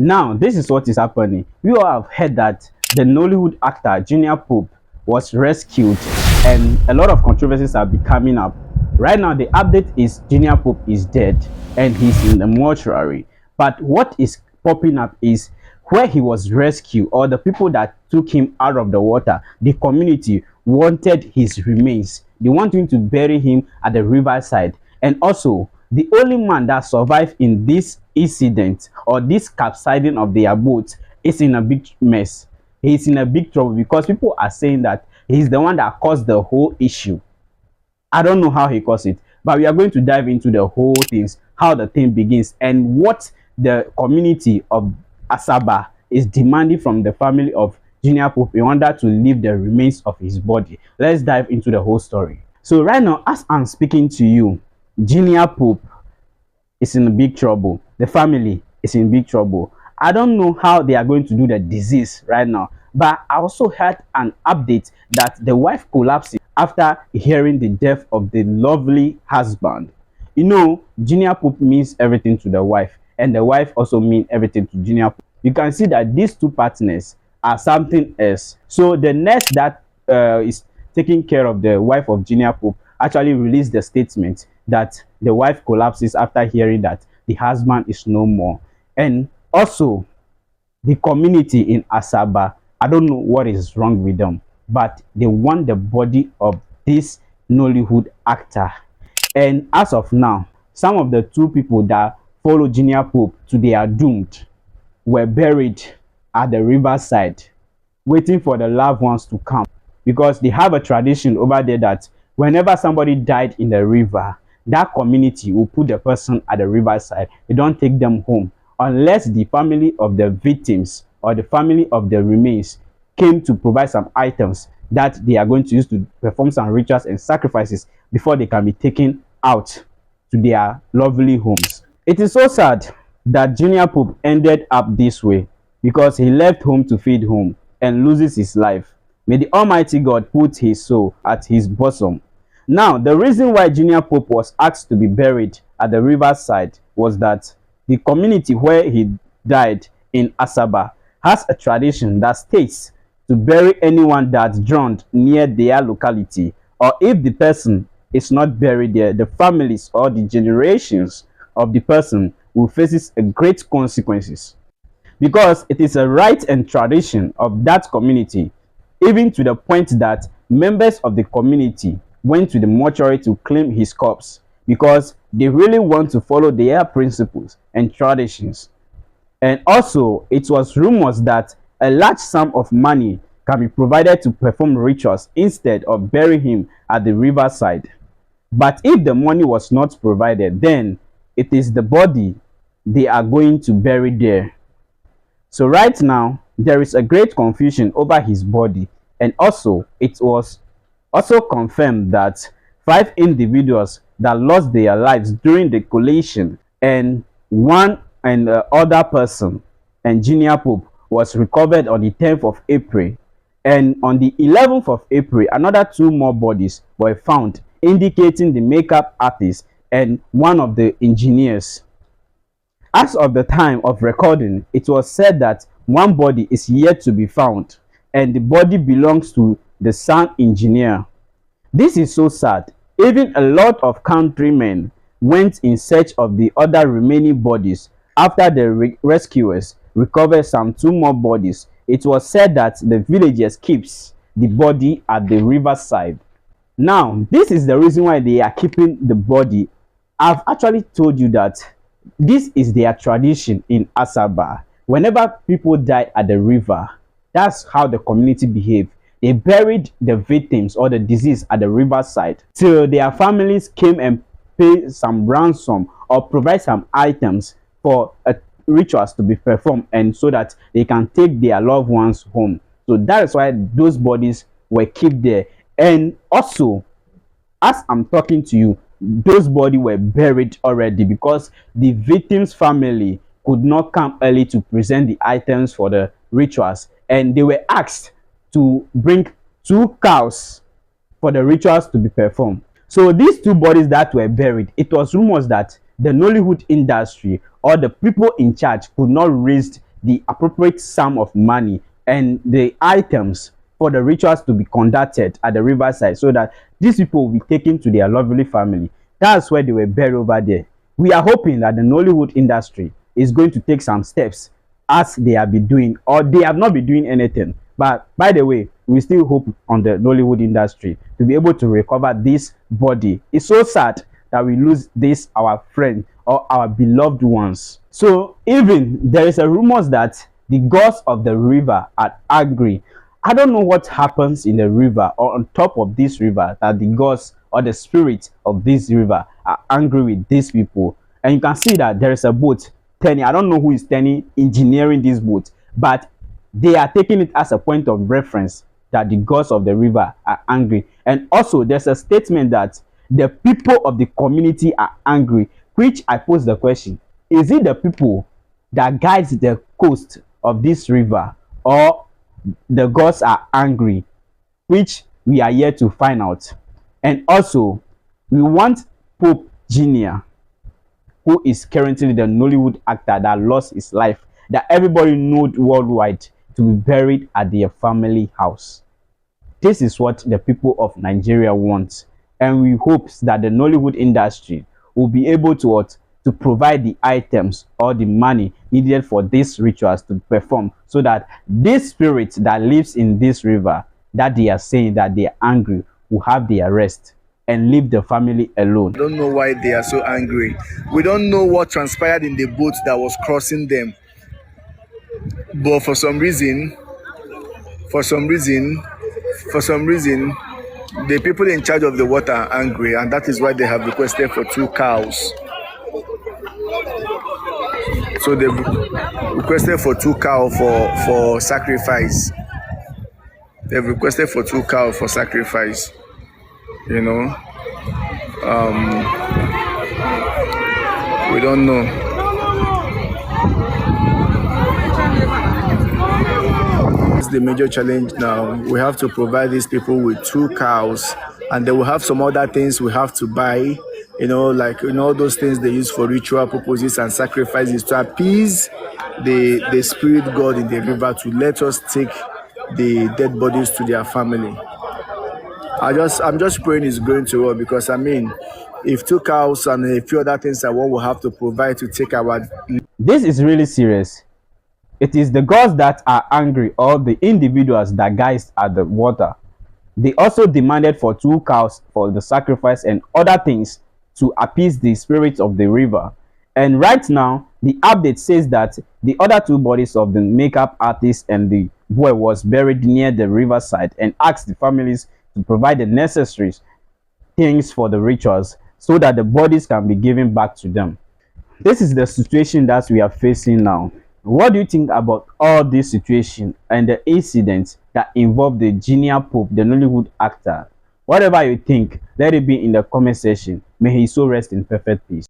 Now, this is what is happening. We all have heard that the Nollywood actor Junior Pope was rescued, and a lot of controversies are coming up. Right now, the update is Junior Pope is dead and he's in the mortuary. But what is popping up is where he was rescued, or the people that took him out of the water, the community wanted his remains. They want him to bury him at the riverside. And also, the only man that survived in this incident or this capsizing of their boat is in a big mess. He's in a big trouble because people are saying that he's the one that caused the whole issue. I don't know how he caused it, but we are going to dive into the whole things, how the thing begins, and what the community of Asaba is demanding from the family of Junior Pope in order to leave the remains of his body. Let's dive into the whole story. So right now, as I'm speaking to you, Junior Pope is in big trouble. The family is in big trouble. I don't know how they are going to do the disease right now, but I also heard an update that the wife collapsed after hearing the death of the lovely husband. You know, Junior Pope means everything to the wife, and the wife also means everything to Junior Pope. You can see that these two partners are something else. So the nurse that is taking care of the wife of Junior Pope actually released the statement that the wife collapses after hearing that the husband is no more. And also, the community in Asaba, I don't know what is wrong with them, but they want the body of this Nollywood actor. And as of now, some of the two people that follow Junior Pope to their doomed were buried at the riverside, waiting for the loved ones to come, because they have a tradition over there that whenever somebody died in the river, that community will put the person at the riverside. They don't take them home unless the family of the victims or the family of the remains came to provide some items that they are going to use to perform some rituals and sacrifices before they can be taken out to their lovely homes. It is so sad that Junior Pope ended up this way, because he left home to feed home and loses his life. May the Almighty God put his soul at his bosom. Now, the reason why Junior Pope was asked to be buried at the riverside was that the community where he died in Asaba has a tradition that states to bury anyone that's drowned near their locality, or if the person is not buried there, the families or the generations of the person will face a great consequences, because it is a right and tradition of that community, even to the point that members of the community went to the mortuary to claim his corpse, because they really want to follow their principles and traditions. And also, it was rumors that a large sum of money can be provided to perform rituals instead of burying him at the riverside. But if the money was not provided, then it is the body they are going to bury there. So right now, there is a great confusion over his body, and also it was also confirmed that 5 individuals that lost their lives during the collation, and one and other person and Junior Pope was recovered on the 10th of April, and on the 11th of April another 2 more bodies were found, indicating the makeup artist and one of the engineers. As of the time of recording, it was said that one body is yet to be found, and the body belongs to the sound engineer. This is so sad. Even a lot of countrymen went in search of the other remaining bodies after the rescuers recovered some 2 more bodies. It was said that the villagers keeps the body at the riverside. Now, this is the reason why they are keeping the body. I've actually told you that this is their tradition in Asaba. Whenever people die at the river, that's how the community behave. They buried the victims or the deceased at the riverside till their families came and paid some ransom or provide some items for rituals to be performed, and so that they can take their loved ones home. So that is why those bodies were kept there. And also, as I'm talking to you, those bodies were buried already, because the victim's family could not come early to present the items for the rituals, and they were asked to bring 2 cows for the rituals to be performed. So these 2 bodies that were buried, it was rumors that the Nollywood industry or the people in charge could not raise the appropriate sum of money and the items for the rituals to be conducted at the riverside, so that these people will be taken to their lovely family. That's where they were buried over there. We are hoping that the Nollywood industry is going to take some steps, as they have been doing, or they have not been doing anything. But by the way, we still hope on the Nollywood industry to be able to recover this body. It's so sad that we lose this our friend or our beloved ones. So even there is a rumors that the gods of the river are angry. I don't know what happens in the river or on top of this river, that the gods or the spirits of this river are angry with these people. And you can see that there is a boat turning. I don't know who is turning, engineering this boat, but they are taking it as a point of reference that the gods of the river are angry. And also there's a statement that the people of the community are angry, which I pose the question: is it the people that guides the coast of this river, or the gods are angry? Which we are here to find out. And also we want Pope Junior, who is currently the Nollywood actor that lost his life, that everybody knows worldwide, to be buried at their family house. This is what the people of Nigeria want, and we hope that the Nollywood industry will be able to provide the items or the money needed for these rituals to perform, so that this spirit that lives in this river, that they are saying that they are angry, will have their rest and leave the family alone. I don't know why they are so angry. We don't know what transpired in the boat that was crossing them, but for some reason, the people in charge of the water are angry, and that is why they have requested for 2 cows. So they requested for 2 cows for sacrifice. They've requested for 2 cows for sacrifice. You know, we don't know. It's the major challenge now. We have to provide these people with 2 cows, and they will have some other things we have to buy. You know, like, you know, those things they use for ritual purposes and sacrifices to appease the spirit god in the river, to let us take the dead bodies to their family. I'm just praying it's going to work, because I mean, if 2 cows and a few other things are what we'll have to provide to take our... This is really serious. It is the gods that are angry, or the individuals that guys at the water. They also demanded for 2 cows for the sacrifice and other things to appease the spirits of the river. And right now, the update says that the other 2 bodies of the makeup artist and the boy was buried near the riverside, and asked the families to provide the necessary things for the rituals, so that the bodies can be given back to them. This is the situation that we are facing now. What do you think about all this situation and the incidents that involve the Junior Pope, the Nollywood actor? Whatever you think, let it be in the comment section. May he so rest in perfect peace.